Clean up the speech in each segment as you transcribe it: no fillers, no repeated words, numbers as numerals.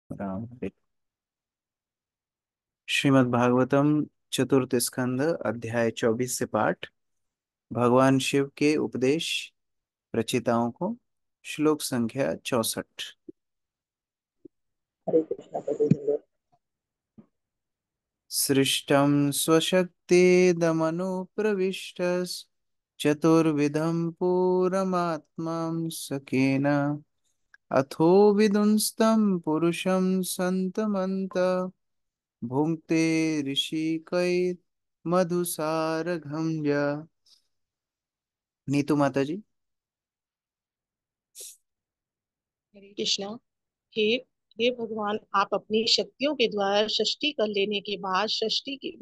राम हरे। श्रीमद् भागवतम चतुर्थ स्कंद अध्याय 24 से पाठ। भगवान शिव के उपदेश प्रचिताओं को। श्लोक संख्या 64। हरे कृष्णा प्रभु। सृष्टं स्वशक्तिदमनु प्रविष्ट चतुर्विधं पूरमात्मां सखेन अथो विदुंस्तं पुरुषं संतमन्त भुङ्क्ते ऋषिकैर्मधुसारघं य। नीतू माता जी। हरे कृष्णा। हे हे भगवान, आप अपनी शक्तियों के द्वारा सृष्टि कर लेने के बाद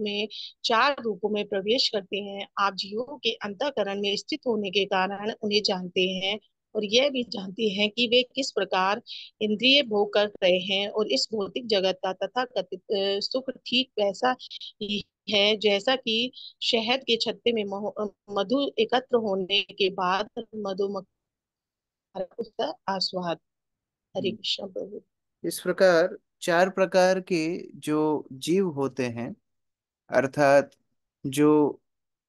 में चार रूपों में प्रवेश करते हैं। आप जीवों के अंतःकरण में स्थित होने के कारण उन्हें जानते हैं और यह भी जानते हैं कि वे किस प्रकार इंद्रिय भोग कर रहे हैं, और इस भौतिक जगत का तथा कथित सुख ठीक वैसा ही है जैसा कि शहद के छत्ते में मधु एकत्र होने के बाद मधुमक्खी उसका आस्वाद। हरे कृष्ण प्रभु। इस प्रकार चार प्रकार के जो जीव होते हैं, अर्थात जो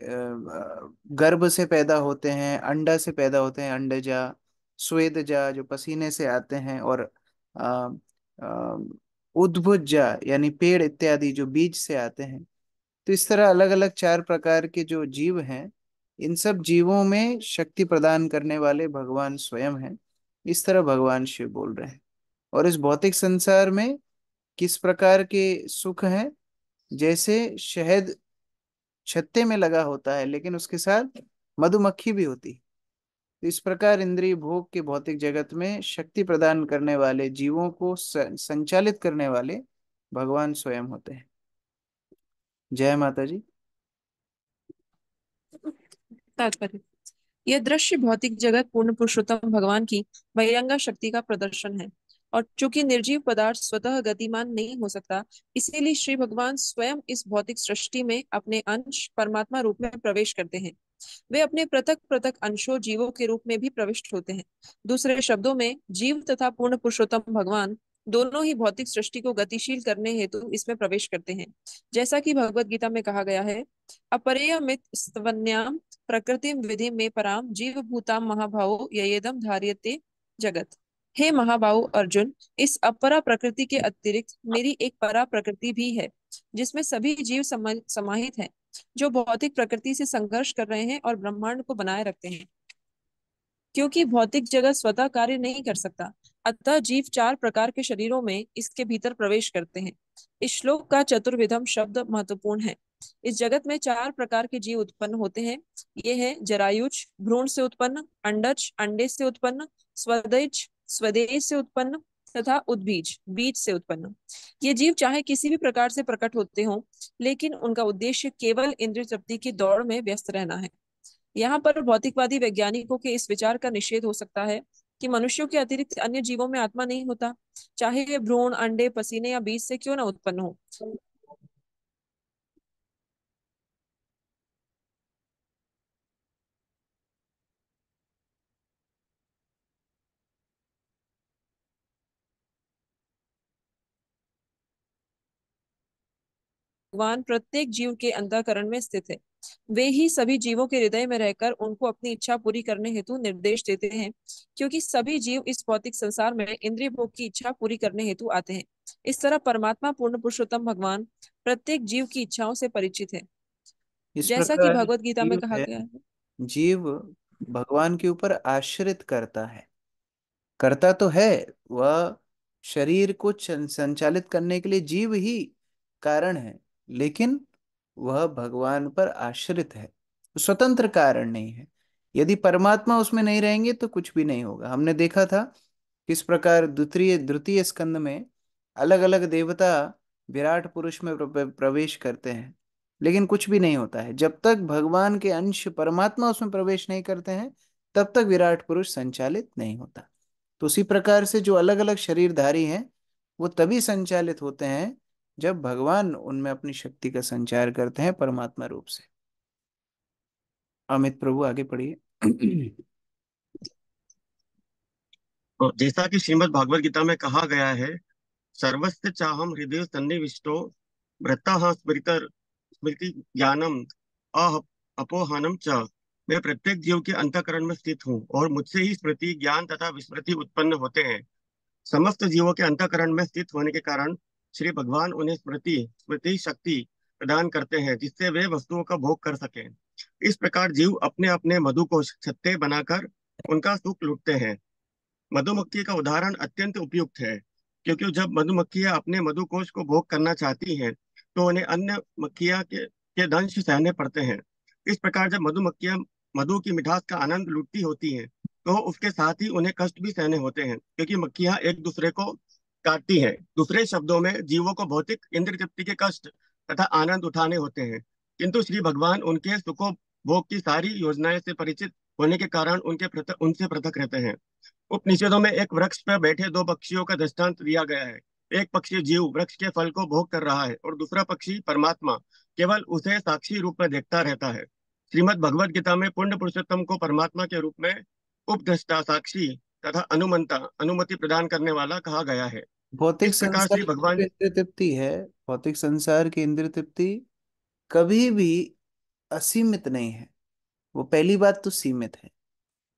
गर्भ से पैदा होते हैं, अंडा से पैदा होते हैं, अंडजा, स्वेदजा जो पसीने से आते हैं, और अ, अ, उद्भुजा यानी पेड़ इत्यादि जो बीज से आते हैं। तो इस तरह अलग अलग चार प्रकार के जो जीव हैं, इन सब जीवों में शक्ति प्रदान करने वाले भगवान स्वयं हैं। इस तरह भगवान शिव बोल रहे हैं। और इस भौतिक संसार में किस प्रकार के सुख हैं, जैसे शहद छत्ते में लगा होता है लेकिन उसके साथ मधुमक्खी भी होती है। तो इस प्रकार इंद्रिय भोग के भौतिक जगत में शक्ति प्रदान करने वाले, जीवों को संचालित करने वाले भगवान स्वयं होते हैं। जय माता जी। तात्पर्य। यह दृश्य भौतिक जगत पूर्ण पुरुषोत्तम भगवान की बहिरंगा शक्ति का प्रदर्शन है। और चूंकि निर्जीव पदार्थ स्वतः गतिमान नहीं हो सकता, इसीलिए श्री भगवान स्वयं इस भौतिक सृष्टि में अपने अंश परमात्मा रूप में प्रवेश करते हैं। वे अपने पृथक पृथक अंशों जीवों के रूप में भी प्रविष्ट होते हैं। दूसरे शब्दों में, जीव तथा पूर्ण पुरुषोत्तम भगवान दोनों ही भौतिक सृष्टि को गतिशील करने हेतु इसमें प्रवेश करते हैं। जैसा कि भगवत गीता में कहा गया है, अपरेयमित स्तवन्याम प्रकृति विधि में पराम जीव भूताम महाभावो ययेदम धार्यते जगत। हे महाबाहु अर्जुन, इस अपरा प्रकृति के अतिरिक्त मेरी एक परा प्रकृति भी है, जिसमें सभी जीव समाहित हैं, जो भौतिक प्रकृति से संघर्ष कर रहे हैं और ब्रह्मांड को बनाए रखते हैं। क्योंकि भौतिक जगत स्वतः कार्य नहीं कर सकता, अतः जीव चार प्रकार के शरीरों में इसके भीतर प्रवेश करते हैं। इस श्लोक का चतुर्विधम शब्द महत्वपूर्ण है। इस जगत में चार प्रकार के जीव उत्पन्न होते हैं। ये हैं जरायुज, भ्रूण से उत्पन्न; अंडज, अंडे से उत्पन्न; स्वदैज, स्वदेह से उत्पन्न; तथा उद्बीज, बीज से उत्पन्न। ये जीव चाहे किसी भी प्रकार से प्रकट होते हों, लेकिन उनका उद्देश्य केवल इंद्रिय तृप्ति की दौड़ में व्यस्त रहना है। यहाँ पर भौतिकवादी वैज्ञानिकों के इस विचार का निषेध हो सकता है कि मनुष्यों के अतिरिक्त अन्य जीवों में आत्मा नहीं होता, चाहे वे भ्रूण, अंडे, पसीने या बीज से क्यों न उत्पन्न हो। भगवान प्रत्येक जीव के अंतःकरण में स्थित है। वे ही सभी जीवों के हृदय में रहकर उनको अपनी इच्छा पूरी करने हेतु निर्देश देते हैं, क्योंकि सभी जीव इस भौतिक संसार में इंद्रिय भोग की इच्छा पूरी करने हेतु आते हैं। इस तरह परमात्मा पूर्ण पुरुषोत्तम भगवान प्रत्येक जीव की इच्छाओं से परिचित है, इस जैसा कि प्रकार भगवत गीता में जीव कहा है, गया है। जीव भगवान के ऊपर आश्रित करता है। करता तो है, वह शरीर को संचालित करने के लिए जीव ही कारण है, लेकिन वह भगवान पर आश्रित है, स्वतंत्र कारण नहीं है। यदि परमात्मा उसमें नहीं रहेंगे तो कुछ भी नहीं होगा। हमने देखा था किस प्रकार द्वितीय द्वितीय स्कंद में अलग अलग देवता विराट पुरुष में प्रवेश करते हैं, लेकिन कुछ भी नहीं होता है। जब तक भगवान के अंश परमात्मा उसमें प्रवेश नहीं करते हैं, तब तक विराट पुरुष संचालित नहीं होता। तो उसी प्रकार से जो अलग अलग शरीरधारी हैं, वो तभी संचालित होते हैं जब भगवान उनमें अपनी शक्ति का संचार करते हैं परमात्मा रूप से। अमित प्रभु आगे पढ़िए। तो जैसा कि श्रीमद् भागवत गीता में कहा गया है सर्वस्य चाहम हृदय सन्निविष्टो वृत्तः स्मृति ज्ञानम अह अपोहनम च। मैं प्रत्येक जीव के अंतःकरण में स्थित हूँ और मुझसे ही स्मृति ज्ञान तथा विस्मृति उत्पन्न होते हैं। समस्त जीवों के अंतःकरण में स्थित होने के कारण श्री भगवान उन्हें स्मृति स्मृति शक्ति प्रदान करते हैं, जिससे वे वस्तुओं का भोग कर सकें। इस प्रकार जीव अपने अपने मधु को छत्ते बनाकर उनका सुख लुटते हैं। मधुमक्खी का उदाहरण अत्यंत उपयुक्त है, क्योंकि जब मधुमक्खियां अपने मधुकोश को भोग करना चाहती हैं तो उन्हें अन्य मक्खियां के दंश सहने पड़ते हैं। इस प्रकार जब मधुमक्खियां मधु की मिठास का आनंद लुटती होती हैं तो उसके साथ ही उन्हें कष्ट भी सहने होते हैं, क्योंकि मक्खियां एक दूसरे को काटती हैं। दूसरे शब्दों में जीवों को भौतिक इंद्रिय तृप्ति के कष्ट तथा आनंद उठाने होते हैं, किंतु श्री भगवान उनके सुखोपभोग की सारी योजनाएं से परिचित होने के कारण उनसे पृथक रहते हैं। उपनिषदों में एक वृक्ष पर बैठे दो पक्षियों का दृष्टांत दिया गया है। एक पक्षी जीव वृक्ष के फल को भोग कर रहा है और दूसरा पक्षी परमात्मा केवल उसे साक्षी रूप में देखता रहता है। श्रीमद् भगवद गीता में पुण्य पुरुषोत्तम को परमात्मा के रूप में उपद्रष्टा, साक्षी तथा अनुमंता, अनुमति प्रदान करने वाला कहा गया है। भौतिक इस प्रकार संसार श्री की जो भगवान। इंद्रिय तृप्ति है, भौतिक संसार की इंद्रिय तृप्ति कभी भी असीमित नहीं है। वो पहली बात तो सीमित है,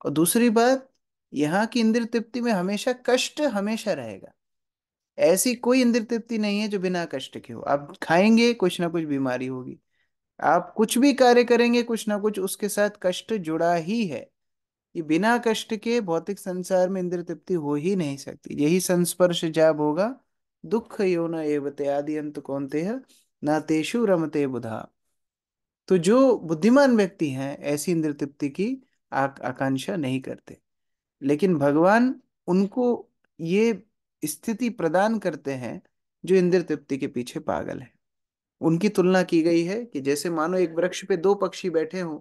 और दूसरी बात, यहाँ की इंद्रिय तृप्ति में हमेशा कष्ट हमेशा रहेगा। ऐसी कोई इंद्रिय तृप्ति नहीं है जो बिना कष्ट के हो। आप खाएंगे कुछ ना कुछ बीमारी होगी, आप कुछ भी कार्य करेंगे कुछ ना कुछ उसके साथ कष्ट जुड़ा ही है। ये बिना कष्ट के भौतिक संसार में इंद्रिय तृप्ति हो ही नहीं सकती। यही संस्पर्श जाब होगा दुख यो न एवते आदि अंत कौन्तेय न तेषु रमते बुधा। तो जो बुद्धिमान व्यक्ति हैं ऐसी इंद्रिय तृप्ति की आकांक्षा नहीं करते, लेकिन भगवान उनको ये स्थिति प्रदान करते हैं जो इंद्रिय तृप्ति के पीछे पागल है। उनकी तुलना की गई है कि जैसे मानो एक वृक्ष पे दो पक्षी बैठे हों,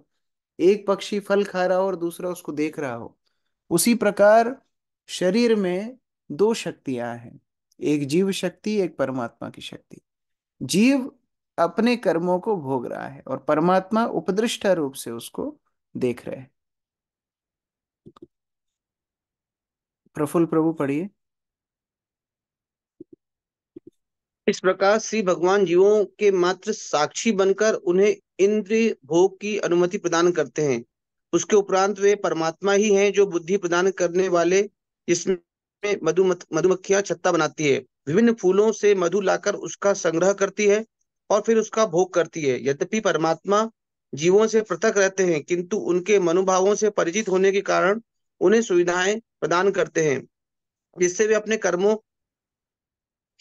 एक पक्षी फल खा रहा हो और दूसरा उसको देख रहा हो। उसी प्रकार शरीर में दो शक्तियां हैं, एक जीव शक्ति, एक परमात्मा की शक्ति। जीव अपने कर्मों को भोग रहा है और परमात्मा उपदृष्टा रूप से उसको देख रहे हैं। प्रफुल्ल प्रभु पढ़िए। इस प्रकार श्री भगवान जीवों के मात्र साक्षी बनकर उन्हें इंद्रिय भोग की अनुमति प्रदान करते हैं। उसके उपरांत वे परमात्मा ही हैं जो बुद्धि प्रदान करने वाले, जिसमें मधुमक्खियां छत्ता बनाती है, विभिन्न फूलों से मधु लाकर उसका संग्रह करती है और फिर उसका भोग करती है। यद्यपि परमात्मा जीवों से पृथक रहते हैं, किंतु उनके मनोभावों से परिचित होने के कारण उन्हें सुविधाएं प्रदान करते हैं, जिससे वे अपने कर्मों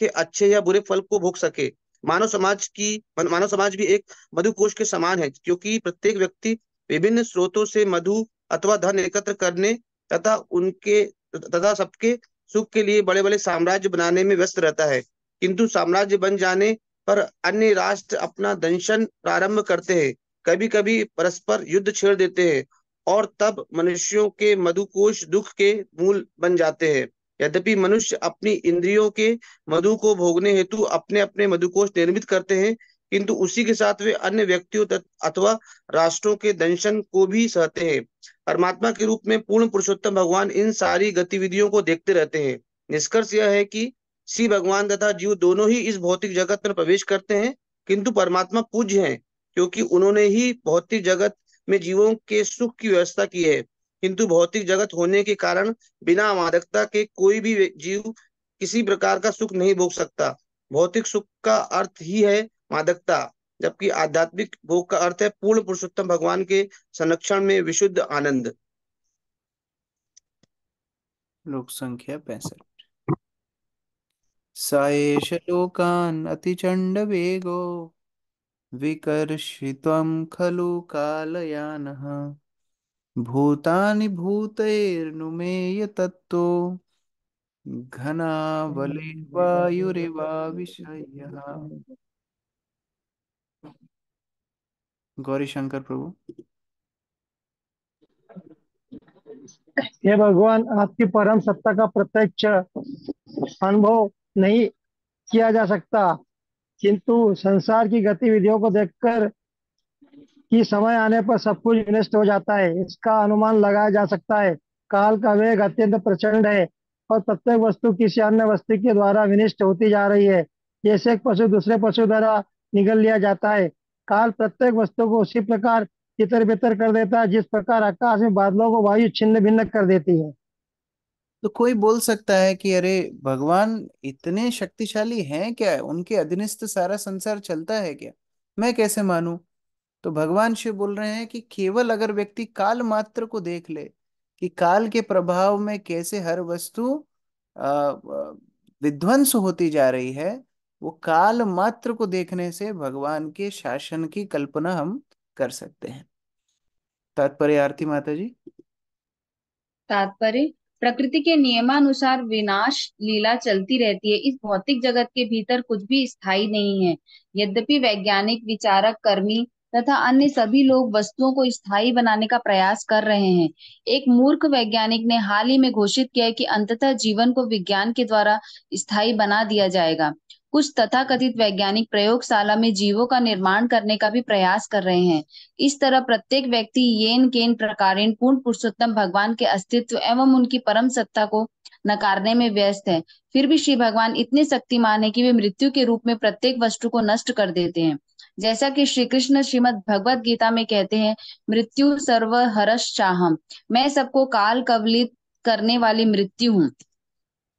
के अच्छे या बुरे फल को भोग सके। मानव समाज भी एक मधुकोश के समान है, क्योंकि प्रत्येक व्यक्ति विभिन्न स्रोतों से मधु अथवा धन एकत्र करने तथा सबके सुख के लिए बड़े बड़े साम्राज्य बनाने में व्यस्त रहता है। किंतु साम्राज्य बन जाने पर अन्य राष्ट्र अपना दंशन प्रारंभ करते हैं, कभी कभी परस्पर युद्ध छेड़ देते हैं, और तब मनुष्यों के मधुकोश दुख के मूल बन जाते हैं। यद्यपि मनुष्य अपनी इंद्रियों के मधु को भोगने हेतु अपने अपने मधुकोश निर्मित करते हैं, किंतु उसी के साथ वे अन्य व्यक्तियों अथवा राष्ट्रों के दंशन को भी सहते हैं। परमात्मा के रूप में पूर्ण पुरुषोत्तम भगवान इन सारी गतिविधियों को देखते रहते हैं। निष्कर्ष यह है कि श्री भगवान तथा जीव दोनों ही इस भौतिक जगत में प्रवेश करते हैं, किंतु परमात्मा पूज्य हैं, क्योंकि उन्होंने ही भौतिक जगत में जीवों के सुख की व्यवस्था की है। किंतु भौतिक जगत होने के कारण बिना मादकता के कोई भी जीव किसी प्रकार का सुख नहीं भोग सकता। भौतिक सुख का अर्थ ही है मादकता, जबकि आध्यात्मिक भोग का अर्थ है पूर्ण पुरुषोत्तम भगवान के संरक्षण में विशुद्ध आनंद। लोक संख्या 65। साएष लोकान् अतिचण्ड वेगो विकर्षित्वं खलु कालयानः भूतानि भूतैर्नुमेय तत्तो घनावले वायुरिवाविशयः। गौरी शंकर प्रभु। हे भगवान, आपकी परम सत्ता का प्रत्यक्ष अनुभव नहीं किया जा सकता, किंतु संसार की गतिविधियों को देखकर कि समय आने पर सब कुछ विनष्ट हो जाता है, इसका अनुमान लगाया जा सकता है। काल का वेग अत्यंत प्रचंड है और प्रत्येक वस्तु किसी अन्य वस्तु के द्वारा विनिष्ट होती जा रही है। जैसे एक पशु दूसरे पशु द्वारा निगल लिया जाता है, काल प्रत्येक वस्तु को उसी प्रकार तितर बितर कर देता है जिस प्रकार आकाश में बादलों को वायु छिन्न भिन्न कर देती है। तो कोई बोल सकता है कि अरे भगवान इतने शक्तिशाली हैं क्या, उनके अधीनस्थ सारा संसार चलता है क्या, मैं कैसे मानूं। तो भगवान शिव बोल रहे हैं कि केवल अगर व्यक्ति काल मात्र को देख ले कि काल के प्रभाव में कैसे हर वस्तु विध्वंस होती जा रही है, वो काल मात्र को देखने से भगवान के शासन की कल्पना हम कर सकते हैं। तात्पर्य आरती माता जी। तात्पर्य, प्रकृति के नियमानुसार विनाश लीला चलती रहती है। इस भौतिक जगत के भीतर कुछ भी स्थायी नहीं है। यद्यपि वैज्ञानिक, विचारक, कर्मी तथा अन्य सभी लोग वस्तुओं को स्थायी बनाने का प्रयास कर रहे हैं। एक मूर्ख वैज्ञानिक ने हाल ही में घोषित किया है कि अंततः जीवन को विज्ञान के द्वारा स्थायी बना दिया जाएगा। कुछ तथाकथित वैज्ञानिक प्रयोगशाला में जीवों का निर्माण करने का भी प्रयास कर रहे हैं। इस तरह प्रत्येक व्यक्ति येन केन प्रकारेण पूर्ण पुरुषोत्तम भगवान के अस्तित्व एवं उनकी परम सत्ता को नकारने में व्यस्त है। फिर भी श्री भगवान इतने शक्तिमान है कि वे मृत्यु के रूप में प्रत्येक वस्तु को नष्ट कर देते हैं। जैसा कि श्री कृष्ण श्रीमद् भगवत गीता में कहते हैं, मृत्यु सर्व हरश्चाहम, मैं सबको काल कवलित करने वाली मृत्यु हूँ।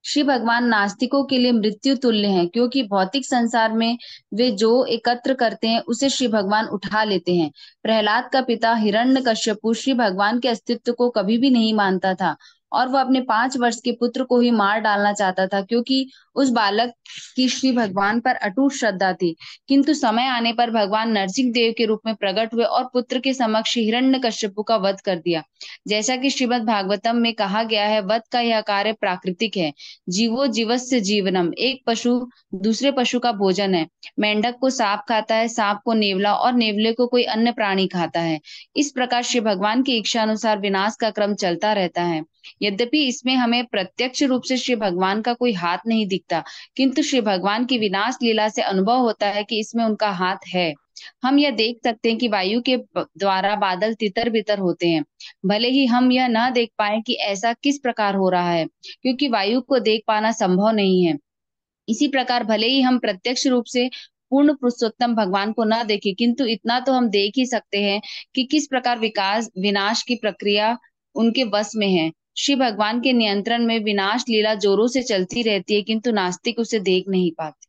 श्री भगवान नास्तिकों के लिए मृत्यु तुल्य हैं, क्योंकि भौतिक संसार में वे जो एकत्र करते हैं उसे श्री भगवान उठा लेते हैं। प्रहलाद का पिता हिरण्यकश्यपु श्री भगवान के अस्तित्व को कभी भी नहीं मानता था और वह अपने 5 वर्ष के पुत्र को ही मार डालना चाहता था, क्योंकि उस बालक की श्री भगवान पर अटूट श्रद्धा थी। किंतु समय आने पर भगवान नरसिंह देव के रूप में प्रकट हुए और पुत्र के समक्ष हिरण्यकश्यपु का वध कर दिया। जैसा कि श्रीमद् भागवतम में कहा गया है, वध का यह कार्य प्राकृतिक है। जीवो जीवस्य जीवनम, एक पशु दूसरे पशु का भोजन है। मेंढक को सांप खाता है, सांप को नेवला और नेवले को कोई अन्य प्राणी खाता है। इस प्रकार श्री भगवान की इच्छा अनुसार विनाश का क्रम चलता रहता है। यद्यपि इसमें हमें प्रत्यक्ष रूप से श्री भगवान का कोई हाथ नहीं दिखता, किंतु श्री भगवान की विनाश लीला से अनुभव होता है कि इसमें उनका हाथ है। हम यह देख सकते हैं कि वायु के द्वारा बादल तितर बितर होते हैं। भले ही हम यह न देख पाए कि ऐसा किस प्रकार हो रहा है, क्योंकि वायु को देख पाना संभव नहीं है। इसी प्रकार भले ही हम प्रत्यक्ष रूप से पूर्ण पुरुषोत्तम भगवान को न देखें, किंतु इतना तो हम देख ही सकते हैं कि किस प्रकार विकास विनाश की प्रक्रिया उनके वश में है। श्री भगवान के नियंत्रण में विनाश लीला जोरों से चलती रहती है, किंतु नास्तिक उसे देख नहीं पाते।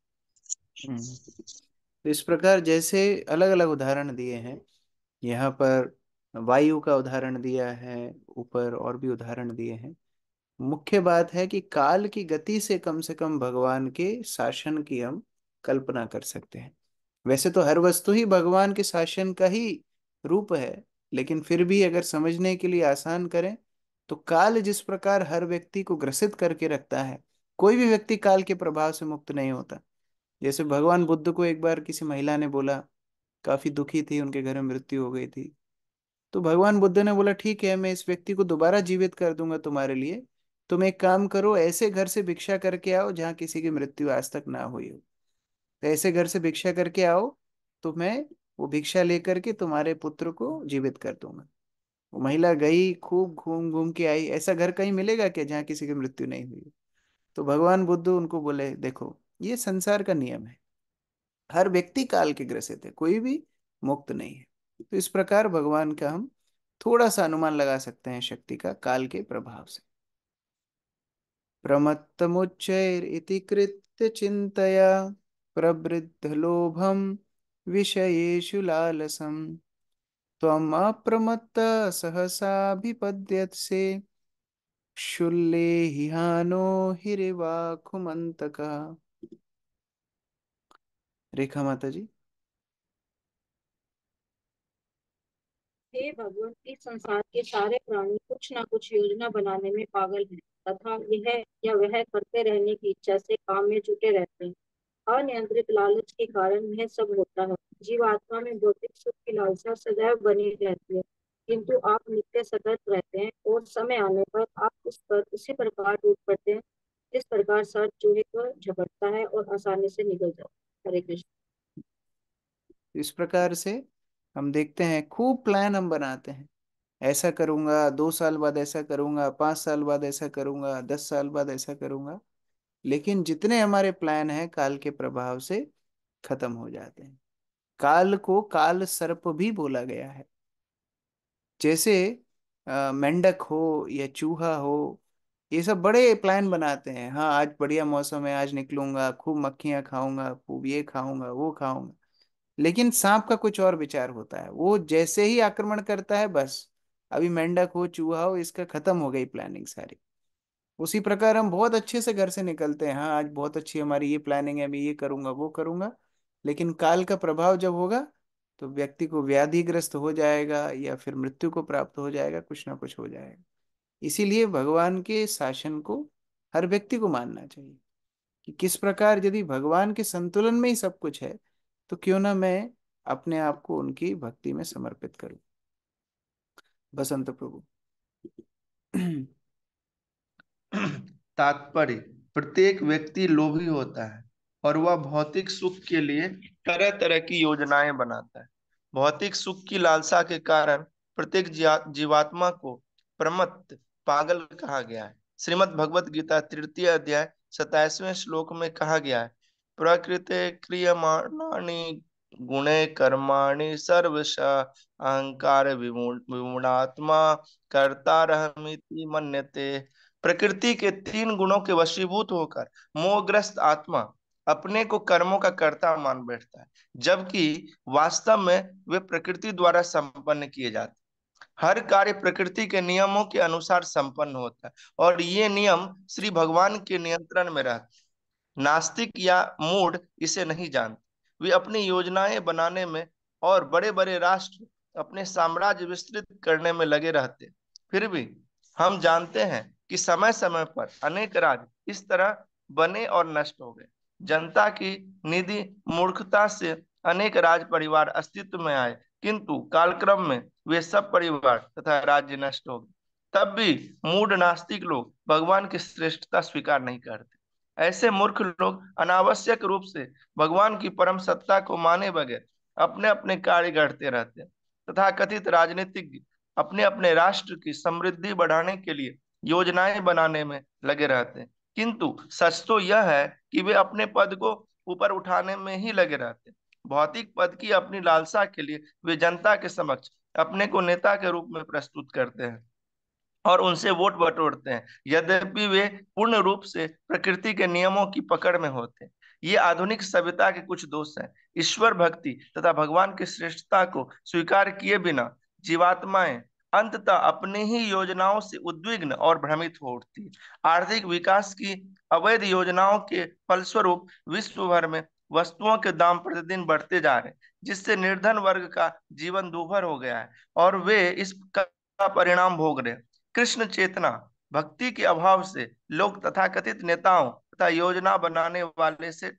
तो इस प्रकार जैसे अलग अलग उदाहरण दिए हैं, यहाँ पर वायु का उदाहरण दिया है, ऊपर और भी उदाहरण दिए हैं। मुख्य बात है कि काल की गति से कम भगवान के शासन की हम कल्पना कर सकते हैं। वैसे तो हर वस्तु ही भगवान के शासन का ही रूप है, लेकिन फिर भी अगर समझने के लिए आसान करें तो काल जिस प्रकार हर व्यक्ति को ग्रसित करके रखता है, कोई भी व्यक्ति काल के प्रभाव से मुक्त नहीं होता। जैसे भगवान बुद्ध को एक बार किसी महिला ने बोला, काफी दुखी थी, उनके घर में मृत्यु हो गई थी, तो भगवान बुद्ध ने बोला ठीक है, मैं इस व्यक्ति को दोबारा जीवित कर दूंगा तुम्हारे लिए, तुम एक काम करो, ऐसे घर से भिक्षा करके आओ जहाँ किसी की मृत्यु आज तक ना हुई हो। तो ऐसे घर से भिक्षा करके आओ, तो मैं वो भिक्षा लेकर के तुम्हारे पुत्र को जीवित कर दूंगा। वो महिला गई, खूब घूम घूम के आई। ऐसा घर कहीं मिलेगा क्या जहाँ किसी की मृत्यु नहीं हुई? तो भगवान बुद्ध उनको बोले देखो, ये संसार का नियम है, हर व्यक्ति काल के ग्रसित है, कोई भी मुक्त नहीं है। तो इस प्रकार भगवान का हम थोड़ा सा अनुमान लगा सकते हैं शक्ति का काल के प्रभाव से। प्रमत्तमुच्चैर इति कृत्य चिंतया प्रवृद्ध लोभम विषयेषु लालसम त्वम् अप्रमत्त सहसाभिपद्यसे शूलेहिहानो हिरिवाकुमन्तका। रेखा माता जी। हे भगवान, इस संसार के सारे प्राणी कुछ न कुछ योजना बनाने में पागल हैं तथा यह या वह करते रहने की इच्छा से काम में जुटे रहते हैं। अनियंत्रित लालच के कारण यह सब होता है। जीवात्मा में भौतिक सुख की लालसा सदैव बनी रहती है, किंतु आप नित्य सतर्क रहते हैं और समय आने पर आप उस पर उसी प्रकार टूट पड़ते हैं जिस प्रकार सर्प चूहे को झपटता है और आसानी से निकल जाता है। हरे कृष्ण। इस प्रकार से हम देखते हैं खूब प्लान हम बनाते हैं, ऐसा करूंगा, 2 साल बाद ऐसा करूंगा, 5 साल बाद ऐसा करूंगा, 10 साल बाद ऐसा करूंगा। लेकिन जितने हमारे प्लान हैं काल के प्रभाव से खत्म हो जाते हैं। काल को काल सर्प भी बोला गया है। जैसे मेंढक हो या चूहा हो, ये सब बड़े प्लान बनाते हैं। हाँ, आज बढ़िया मौसम है, आज निकलूंगा, खूब मक्खियां खाऊंगा, खूब ये खाऊंगा, वो खाऊंगा। लेकिन सांप का कुछ और विचार होता है, वो जैसे ही आक्रमण करता है बस, अभी मेंढक हो चूहा हो, इसका खत्म हो गई प्लानिंग सारी। उसी प्रकार हम बहुत अच्छे से घर से निकलते हैं, हाँ आज बहुत अच्छी हमारी ये प्लानिंग है, मैं ये करूंगा वो करूंगा। लेकिन काल का प्रभाव जब होगा तो व्यक्ति को व्याधिग्रस्त हो जाएगा या फिर मृत्यु को प्राप्त हो जाएगा, कुछ ना कुछ हो जाएगा। इसीलिए भगवान के शासन को हर व्यक्ति को मानना चाहिए कि किस प्रकार यदि भगवान के संतुलन में ही सब कुछ है, तो क्यों ना मैं अपने आप को उनकी भक्ति में समर्पित करूं। बसंत प्रभु। तात्पर्य, प्रत्येक व्यक्ति लोभी होता है और वह भौतिक सुख के लिए तरह तरह की योजनाएं बनाता है। भौतिक सुख की लालसा के कारण प्रत्येक जीवात्मा को प्रमत्त, पागल कहा गया है। श्रीमद् भगवत गीता 3 अध्याय 27वें श्लोक में कहा गया है, प्रकृते क्रियमाणानि गुणे कर्माणि सर्वश अहंकार विमूढ़ात्मा कर्तारहमिति मन्यते। प्रकृति के 3 गुणों के वशीभूत होकर मोहग्रस्त आत्मा अपने को कर्मों का कर्ता मान बैठता है, जबकि वास्तव में वे प्रकृति द्वारा संपन्न किए जाते हैं। हर कार्य प्रकृति के नियमों के अनुसार संपन्न होता है और ये नियम श्री भगवान के नियंत्रण में रहते हैं। नास्तिक या मूढ़ इसे नहीं जानते। वे अपनी योजनाएं बनाने में और बड़े बड़े राष्ट्र अपने साम्राज्य विस्तृत करने में लगे रहते। फिर भी हम जानते हैं कि समय समय पर अनेक राज्य इस तरह बने और नष्ट हो गए। जनता की निधि मूर्खता से अनेक राज परिवार अस्तित्व में आए, किंतु कालक्रम में वे सब परिवार तथा राज्य नष्ट हो गए। तब भी मूढ़ नास्तिक लोग भगवान की श्रेष्ठता स्वीकार नहीं करते। ऐसे मूर्ख लोग अनावश्यक रूप से भगवान की परम सत्ता को माने बगैर अपने अपने कार्य करते रहते हैं। तथा कथित राजनीतिज्ञ अपने अपने राष्ट्र की समृद्धि बढ़ाने के लिए योजनाएं बनाने में लगे रहते हैं, किंतु सच तो यह है कि वे अपने पद को ऊपर उठाने में ही लगे रहते हैं। भौतिक पद की अपनी लालसा के लिए वे जनता के समक्ष अपने को नेता के रूप में प्रस्तुत करते हैं और उनसे वोट बटोरते हैं, यद्यपि वे पूर्ण रूप से प्रकृति के नियमों की पकड़ में होते हैं। ये आधुनिक सभ्यता के कुछ दोष हैं। ईश्वर भक्ति तथा भगवान की श्रेष्ठता को स्वीकार किए बिना जीवात्माएं अंततः अपनी ही योजनाओं से उद्विग्न और भ्रमित हो उठती है। आर्थिक विकास की अवैध योजनाओं के फलस्वरूप विश्व भर में वस्तुओं के दाम प्रतिदिन बढ़ते जा रहे हैं, जिससे निर्धन वर्ग का जीवन दूभर हो गया है और वे इसका परिणाम भोग रहे हैं। कृष्ण चेतना भक्ति के अभाव से लोग तथाकथित नेताओं तथा योजना बनाने वाले से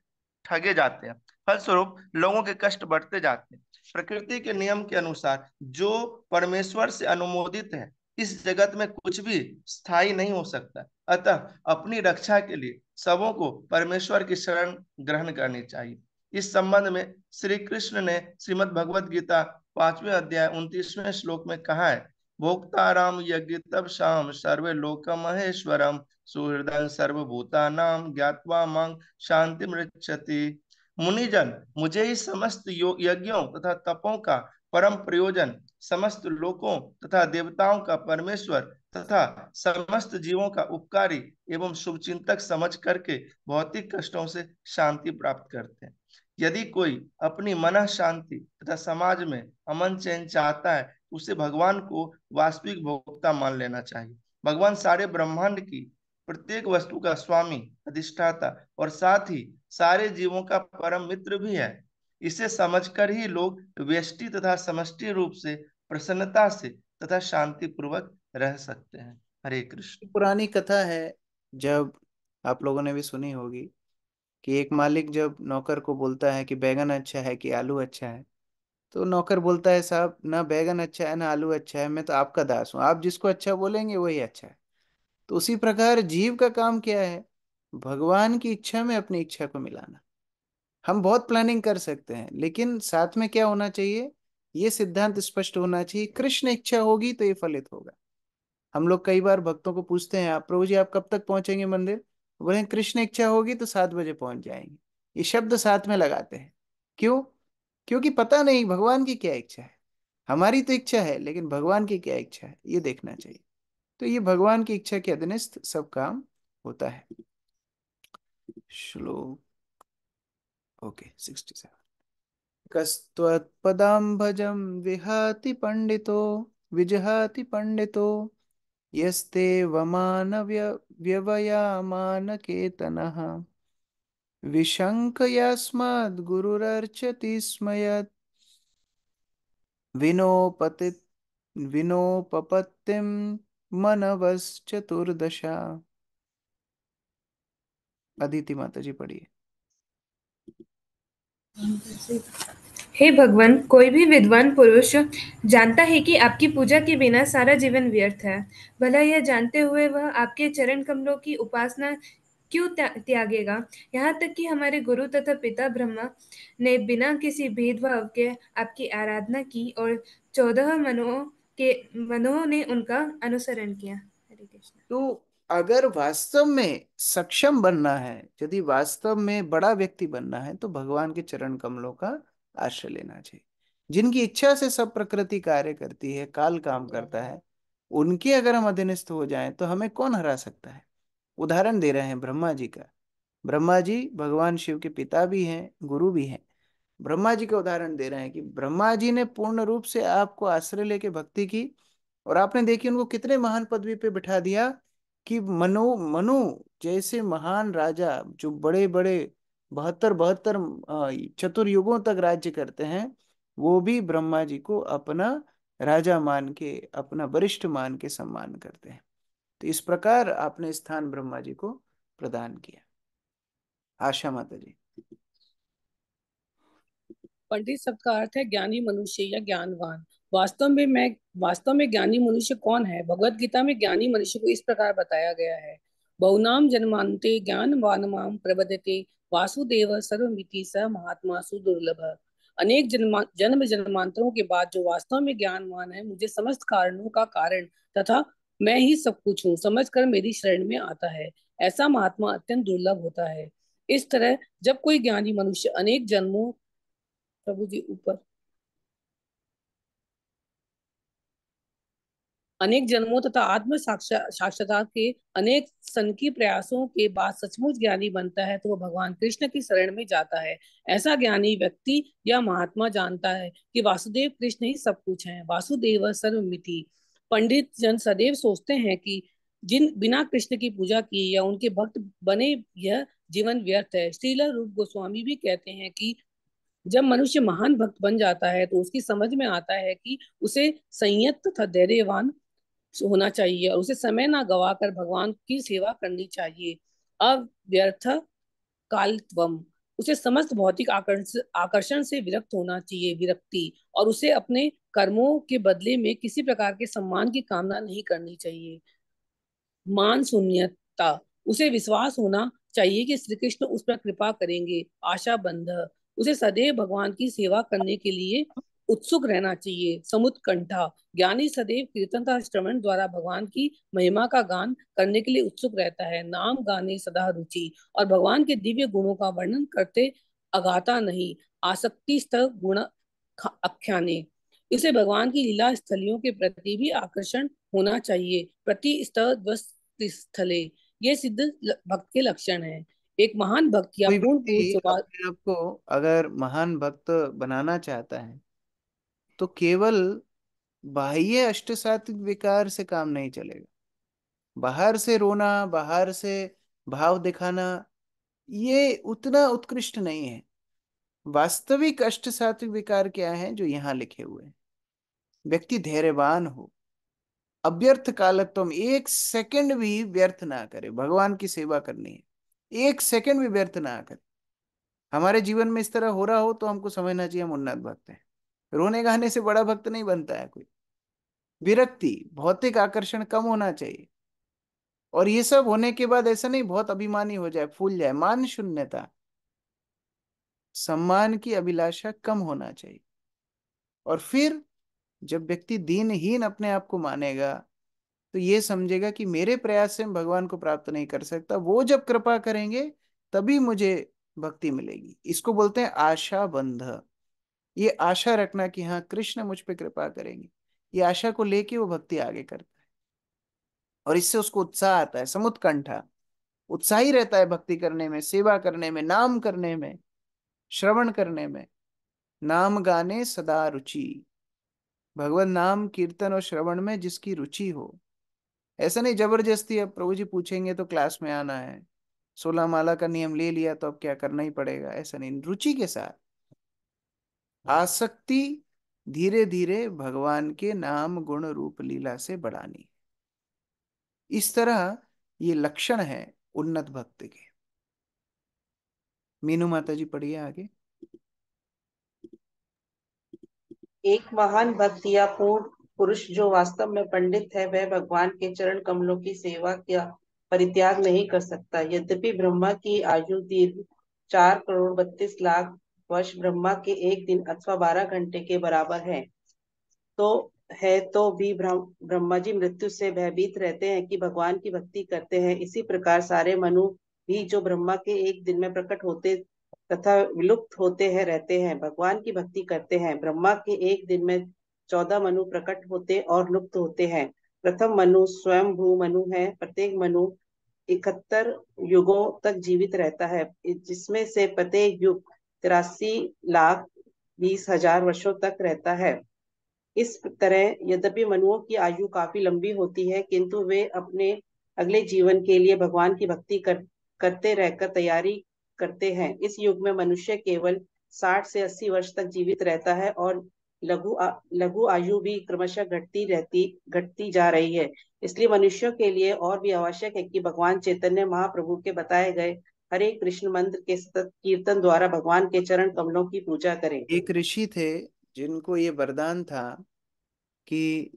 ठगे जाते हैं। फलस्वरूप लोगों के कष्ट बढ़ते जाते हैं। प्रकृति के नियम के अनुसार जो परमेश्वर से अनुमोदित है, इस जगत में कुछ भी स्थायी नहीं हो सकता। अतः अपनी रक्षा के लिए सबों को परमेश्वर की शरण ग्रहण करनी चाहिए। इस संबंध में श्री कृष्ण ने श्रीमद् भगवत गीता 5वें अध्याय 29वें श्लोक में कहा है, भोक्ताराम यज्ञ तब शाम सर्वे लोक महेश्वरम सुहृदं सर्वभूतानां ज्ञात्वा मां शांति मृच्छति। मुनिजन, मुझे ही समस्त यज्ञों तथा तपों का परम प्रयोजन, समस्त लोकों तथा देवताओं का परमेश्वर तथा समस्त जीवों का उपकारी एवं शुभचिंतक समझ करके भौतिक कष्टों से शांति प्राप्त करते हैं। यदि कोई अपनी मन शांति तथा समाज में अमन चैन चाहता है, उसे भगवान को वास्तविक भोक्ता मान लेना चाहिए। भगवान सारे ब्रह्मांड की प्रत्येक वस्तु का स्वामी, अधिष्ठाता और साथ ही सारे जीवों का परम मित्र भी है। इसे समझकर ही लोग व्यष्टि तथा समष्टि रूप से प्रसन्नता से तथा शांति पूर्वक रह सकते हैं। हरे कृष्ण। पुरानी कथा है, जब आप लोगों ने भी सुनी होगी, कि एक मालिक जब नौकर को बोलता है कि बैगन अच्छा है कि आलू अच्छा है, तो नौकर बोलता है साहब ना बैगन अच्छा है ना आलू अच्छा है, मैं तो आपका दास हूँ, आप जिसको अच्छा बोलेंगे वही अच्छा है। तो उसी प्रकार जीव का काम क्या है? भगवान की इच्छा में अपनी इच्छा को मिलाना। हम बहुत प्लानिंग कर सकते हैं, लेकिन साथ में क्या होना चाहिए? ये सिद्धांत स्पष्ट होना चाहिए। कृष्ण इच्छा होगी तो ये फलित होगा। हम लोग कई बार भक्तों को पूछते हैं, आप प्रभु जी आप कब तक पहुंचेंगे मंदिर? बोले कृष्ण इच्छा होगी तो 7 बजे पहुंच जाएंगे। ये शब्द साथ में लगाते हैं। क्यों? क्योंकि पता नहीं भगवान की क्या इच्छा है। हमारी तो इच्छा है, लेकिन भगवान की क्या इच्छा है ये देखना चाहिए। तो ये भगवान की इच्छा के अधीनस्थ सब काम होता है। श्लोक ओके 67। कस्त्वत्पदाम्भजं विहाति पंडितो विजहाति पंडितो यस्ते वमानव्य व्यवयामानकेतनः विशङ्कयास्माद् गुरुरर्चति स्म यत् विनोपति विनोपपत्तिं मनवश्चतुर्दशा। अदिति माता जी पढ़िए। हे भगवान, कोई भी विद्वान पुरुष जानता है कि आपकी पूजा के बिना सारा जीवन व्यर्थ है। भला यह जानते हुए वह आपके चरण कमलों की उपासना क्यों त्यागेगा? यहाँ तक कि हमारे गुरु तथा पिता ब्रह्मा ने बिना किसी भेदभाव के आपकी आराधना की और 14 मनुओं ने उनका अनुसरण किया। हरे कृष्ण। तो अगर वास्तव में सक्षम बनना है, यदि वास्तव में बड़ा व्यक्ति बनना है, तो भगवान के चरण कमलों का आश्रय लेना चाहिए। जिनकी इच्छा से सब प्रकृति कार्य करती है, काल काम करता है, उनके अगर हम अधीनस्थ हो जाएं तो हमें कौन हरा सकता है? उदाहरण दे रहे हैं ब्रह्मा जी का। ब्रह्मा जी भगवान शिव के पिता भी हैं, गुरु भी हैं। ब्रह्मा जी का उदाहरण दे रहे हैं कि ब्रह्मा जी ने पूर्ण रूप से आपको आश्रय लेके भक्ति की, और आपने देखी उनको कितने महान पदवी पे बिठा दिया कि मनु मनु जैसे महान राजा, जो बड़े बड़े 72 चतुर्युगों तक राज्य करते हैं, वो भी ब्रह्मा जी को अपना राजा मान के, अपना वरिष्ठ मान के सम्मान करते हैं। तो इस प्रकार आपने स्थान ब्रह्मा जी को प्रदान किया। आशा माता जी। पंडित शब्द का अर्थ है ज्ञानी मनुष्य या ज्ञानवान। वास्तव में ज्ञानी मनुष्य कौन है? भगवत गीता में ज्ञानी मनुष्य को इस प्रकार बताया गया है। बहुनाम जन्मान्ते ज्ञानवान माम प्रबध्यते वासुदेव सर्वमिति स महात्मा सुदुर्लभ। अनेक जन्म जन्मांतरों के बाद जो वास्तव में ज्ञानवान है, मुझे समस्त कारणों का कारण तथा मैं ही सब कुछ हूँ समझकर मेरी शरण में आता है, ऐसा महात्मा अत्यंत दुर्लभ होता है। इस तरह जब कोई ज्ञानी मनुष्य प्रभु जी ऊपर अनेक जन्मों तथा आत्म साक्षात्कार के अनेक सन की प्रयासों के बाद सचमुच ज्ञानी बनता है, तो वह भगवान कृष्ण की शरण में जाता है। ऐसा ज्ञानी व्यक्ति या महात्मा जानता है कि वासुदेव कृष्ण ही सब कुछ है। वासुदेव सर्वमिति। पंडित जन सदैव सोचते हैं कि जिन बिना कृष्ण की पूजा किए या उनके भक्त बने यह जीवन व्यर्थ है। श्रील रूप गोस्वामी भी कहते हैं कि जब मनुष्य महान भक्त बन जाता है तो उसकी समझ में आता है कि उसे संयत तथा धैर्यवान होना चाहिए और उसे समय ना गवाकर भगवान की सेवा करनी चाहिए। अव्यर्थ कालत्वम। उसे समस्त भौतिक आकर्षण से विरक्त होना चाहिए, विरक्ति। और उसे अपने कर्मों के बदले में किसी प्रकार के सम्मान की कामना नहीं करनी चाहिए। मान शून्यता। उसे विश्वास होना चाहिए कि श्री कृष्ण उस पर कृपा करेंगे। आशा बंध। उसे सदैव भगवान की सेवा करने के लिए उत्सुक रहना चाहिए। समुत्कंठा। ज्ञानी सदैव कीर्तन तथा श्रवण द्वारा भगवान की महिमा का गान करने के लिए उत्सुक रहता है। नाम गाने सदा रुचि। और भगवान के दिव्य गुणों का वर्णन करते अगाता नहीं। आसक्ति स्थ गुण आख्याने। इसे भगवान की लीला स्थलियों के प्रति भी आकर्षण होना चाहिए। प्रति स्थले। ये सिद्ध भक्त के लक्षण है। एक महान भक्त या कोई पूर्ण पुरुष व्यक्ति जो अपने आप को अगर महान भक्त बनाना चाहता है, तो केवल बाह्य अष्ट सात्विक विकार से काम नहीं चलेगा। बाहर से रोना, बाहर से भाव दिखाना, ये उतना उत्कृष्ट नहीं है। वास्तविक अष्ट सात्विक विकार क्या है जो यहाँ लिखे हुए हैं? व्यक्ति धैर्यवान हो, अव्यर्थ कालत्वम, एक सेकंड भी व्यर्थ ना करे। भगवान की सेवा करनी है, एक सेकंड भी व्यर्थ ना करे। हमारे जीवन में इस तरह हो रहा हो तो हमको समझना चाहिए हम उन्नत भक्त हैं। रोने गाने से बड़ा भक्त नहीं बनता है कोई। विरक्ति, भौतिक आकर्षण कम होना चाहिए। और ये सब होने के बाद ऐसा नहीं बहुत अभिमानी हो जाए, फूल जाए। मान शून्यता, सम्मान की अभिलाषा कम होना चाहिए। और फिर जब व्यक्ति दीनहीन अपने आप को मानेगा तो ये समझेगा कि मेरे प्रयास से मैं भगवान को प्राप्त नहीं कर सकता, वो जब कृपा करेंगे तभी मुझे भक्ति मिलेगी। इसको बोलते हैं आशा बंध। ये आशा रखना कि हाँ कृष्ण मुझ पे कृपा करेंगे, ये आशा को लेके वो भक्ति आगे करता है। और इससे उसको उत्साह आता है, समुत्कंठा, उत्साही रहता है भक्ति करने में, सेवा करने में, नाम करने में, श्रवण करने में। नाम गाने सदा रुचि, भगवत नाम कीर्तन और श्रवण में जिसकी रुचि हो। ऐसा नहीं जबरदस्ती अब प्रभु जी पूछेंगे तो क्लास में आना है, 16 माला का नियम ले लिया तो अब क्या करना ही पड़ेगा, ऐसा नहीं, रुचि के साथ आसक्ति धीरे धीरे भगवान के नाम गुण रूप लीला से बढ़ानी। इस तरह ये लक्षण है उन्नत भक्त के। मीनू माता जी पढ़िए आगे। एक महान भक्त या पूर्ण पुरुष जो वास्तव में पंडित है, वह भगवान के चरण कमलों की सेवा का परित्याग नहीं कर सकता। यद्यपि ब्रह्मा की आयु दीर्घ 4,32,00,000 वर्ष ब्रह्मा के एक दिन अथवा 12 घंटे के बराबर तो भी ब्रह्मा जी मृत्यु से भयभीत रहते हैं कि भगवान की भक्ति करते हैं। इसी प्रकार सारे मनु भी जो ब्रह्मा के एक दिन में प्रकट होते तथा विलुप्त होते हैं रहते हैं, भगवान की भक्ति करते हैं। ब्रह्मा के एक दिन में 14 मनु प्रकट होते और लुप्त होते हैं। प्रथम मनु स्वयं भू मनु है। प्रत्येक मनु 71 युगों तक जीवित रहता है, जिसमें से प्रत्येक युग 83,20,000 वर्षों तक रहता है। इस तरह यद्यपि मनुओं की आयु काफी लंबी होती है, किंतु वे अपने अगले जीवन के लिए भगवान की भक्ति करते रहकर तैयारी करते हैं। इस युग में मनुष्य केवल 60 से 80 वर्ष तक जीवित रहता है और लघु आयु भी क्रमशः घटती जा रही है। इसलिए मनुष्यों के लिए और भी आवश्यक है कि भगवान चैतन्य महाप्रभु के बताए गए हरे कृष्ण मंत्र के सतत कीर्तन द्वारा भगवान के चरण कमलों की पूजा करें। एक ऋषि थे जिनको ये वरदान था कि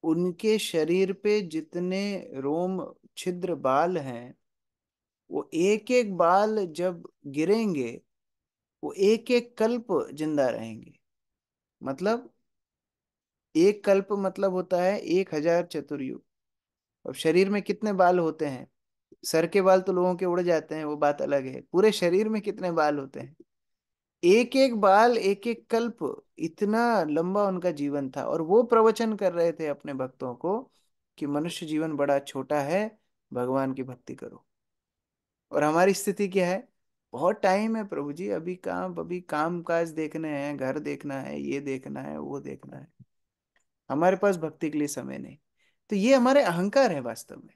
उनके शरीर पे जितने रोम छिद्र बाल हैं, वो एक एक बाल जब गिरेंगे वो एक एक कल्प जिंदा रहेंगे। मतलब एक कल्प मतलब होता है 1,000 चतुर्युग। अब शरीर में कितने बाल होते हैं? सर के बाल तो लोगों के उड़ जाते हैं, वो बात अलग है, पूरे शरीर में कितने बाल होते हैं? एक एक बाल एक एक कल्प, इतना लंबा उनका जीवन था। और वो प्रवचन कर रहे थे अपने भक्तों को कि मनुष्य जीवन बड़ा छोटा है, भगवान की भक्ति करो। और हमारी स्थिति क्या है? बहुत टाइम है प्रभु जी, अभी काम काज देखने हैं, घर देखना है, ये देखना है, वो देखना है, हमारे पास भक्ति के लिए समय नहीं। तो ये हमारे अहंकार है, वास्तव में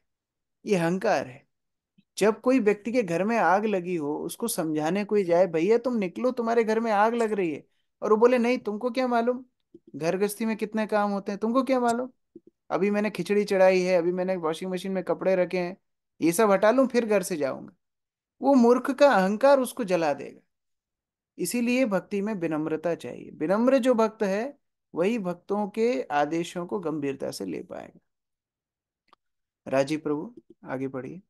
ये अहंकार है। जब कोई व्यक्ति के घर में आग लगी हो, उसको समझाने कोई जाए, भैया तुम निकलो तुम्हारे घर में आग लग रही है, और वो बोले नहीं तुमको क्या मालूम, घर गृहस्थी में कितने काम होते हैं, तुमको क्या मालूम, अभी मैंने खिचड़ी चढ़ाई है, अभी मैंने वॉशिंग मशीन में कपड़े रखे हैं, ये सब हटा लूं फिर घर से जाऊंगा, वो मूर्ख का अहंकार उसको जला देगा। इसीलिए भक्ति में विनम्रता चाहिए। विनम्र जो भक्त है वही भक्तों के आदेशों को गंभीरता से ले पाएगा। राजीव प्रभु आगे बढ़िए।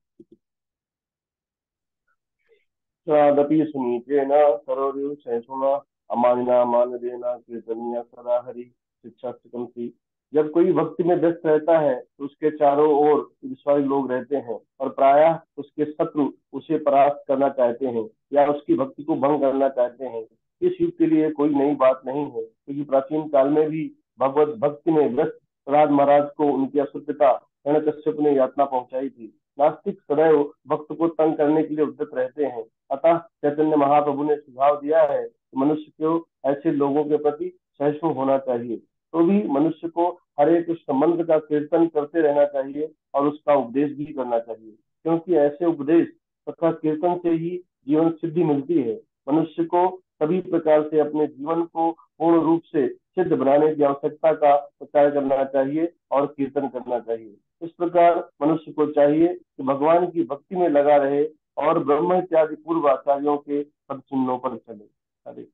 तदपि सुनीतेन सरोरु सैंसुना अमानिना मानदेना कीर्तनिया सदा हरि शिक्षा थी। जब कोई भक्ति में व्यस्त रहता है तो उसके चारों ओर विश्वासी लोग रहते हैं और प्रायः उसके शत्रु उसे परास्त करना चाहते हैं या उसकी भक्ति को भंग करना चाहते हैं। इस युग के लिए कोई नई बात नहीं है, क्योंकि प्राचीन काल में भी भगवत भक्ति में व्यस्त प्रहलाद महाराज को उनकी असुर पिता हिरण्यकश्यप ने यातना पहुंचाई थी। नास्तिक सदैव भक्त को तंग करने के लिए उद्यत रहते हैं। अतः चैतन्य महाप्रभु ने सुझाव दिया है कि मनुष्य को ऐसे लोगों के प्रति सहिष्णु होना चाहिए। तो भी मनुष्य को हरे कृष्ण मंत्र का कीर्तन करते रहना चाहिए और उसका उपदेश भी करना चाहिए, क्योंकि ऐसे उपदेश तथा कीर्तन से ही जीवन सिद्धि मिलती है। मनुष्य को सभी प्रकार से अपने जीवन को पूर्ण रूप से सिद्ध बनाने की आवश्यकता का प्रचार करना चाहिए और कीर्तन करना चाहिए। इस प्रकार मनुष्य को चाहिए कि भगवान की भक्ति में लगा रहे और ब्रह्म इत्यादि पूर्व आचार्यों के पद चिन्हों पर चले। हरे।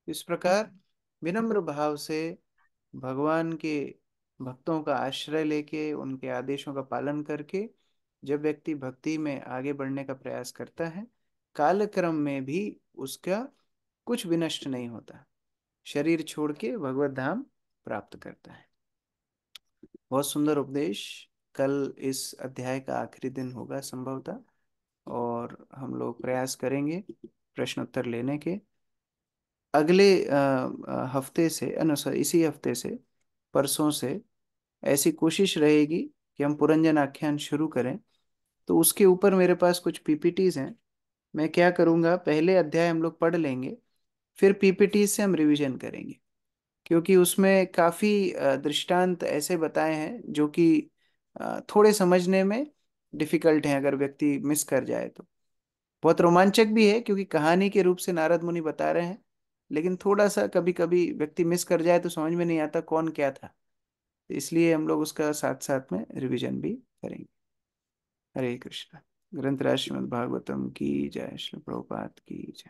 इस प्रकार विनम्र भाव से भगवान के भक्तों का आश्रय लेके उनके आदेशों का पालन करके जब व्यक्ति भक्ति में आगे बढ़ने का प्रयास करता है, कालक्रम में भी उसका कुछ विनष्ट नहीं होता। शरीर छोड़ के भगवत धाम प्राप्त करता है। बहुत सुंदर उपदेश। कल इस अध्याय का आखिरी दिन होगा संभवतः, और हम लोग प्रयास करेंगे प्रश्न उत्तर लेने के। अगले हफ्ते से, सॉरी, इसी हफ्ते से, परसों से ऐसी कोशिश रहेगी कि हम पुरंजन आख्यान शुरू करें। तो उसके ऊपर मेरे पास कुछ पीपीटीज हैं। मैं क्या करूँगा, पहले अध्याय हम लोग पढ़ लेंगे, फिर पीपीटीज से हम रिवीजन करेंगे, क्योंकि उसमें काफ़ी दृष्टांत ऐसे बताए हैं जो कि थोड़े समझने में डिफिकल्ट हैं अगर व्यक्ति मिस कर जाए तो। बहुत रोमांचक भी है क्योंकि कहानी के रूप से नारद मुनि बता रहे हैं, लेकिन थोड़ा सा कभी कभी व्यक्ति मिस कर जाए तो समझ में नहीं आता कौन क्या था। इसलिए हम लोग उसका साथ साथ में रिवीजन भी करेंगे। हरे कृष्णा। ग्रंथराज श्रीमद् भागवतम की जय। श्री प्रभुपाद की जय।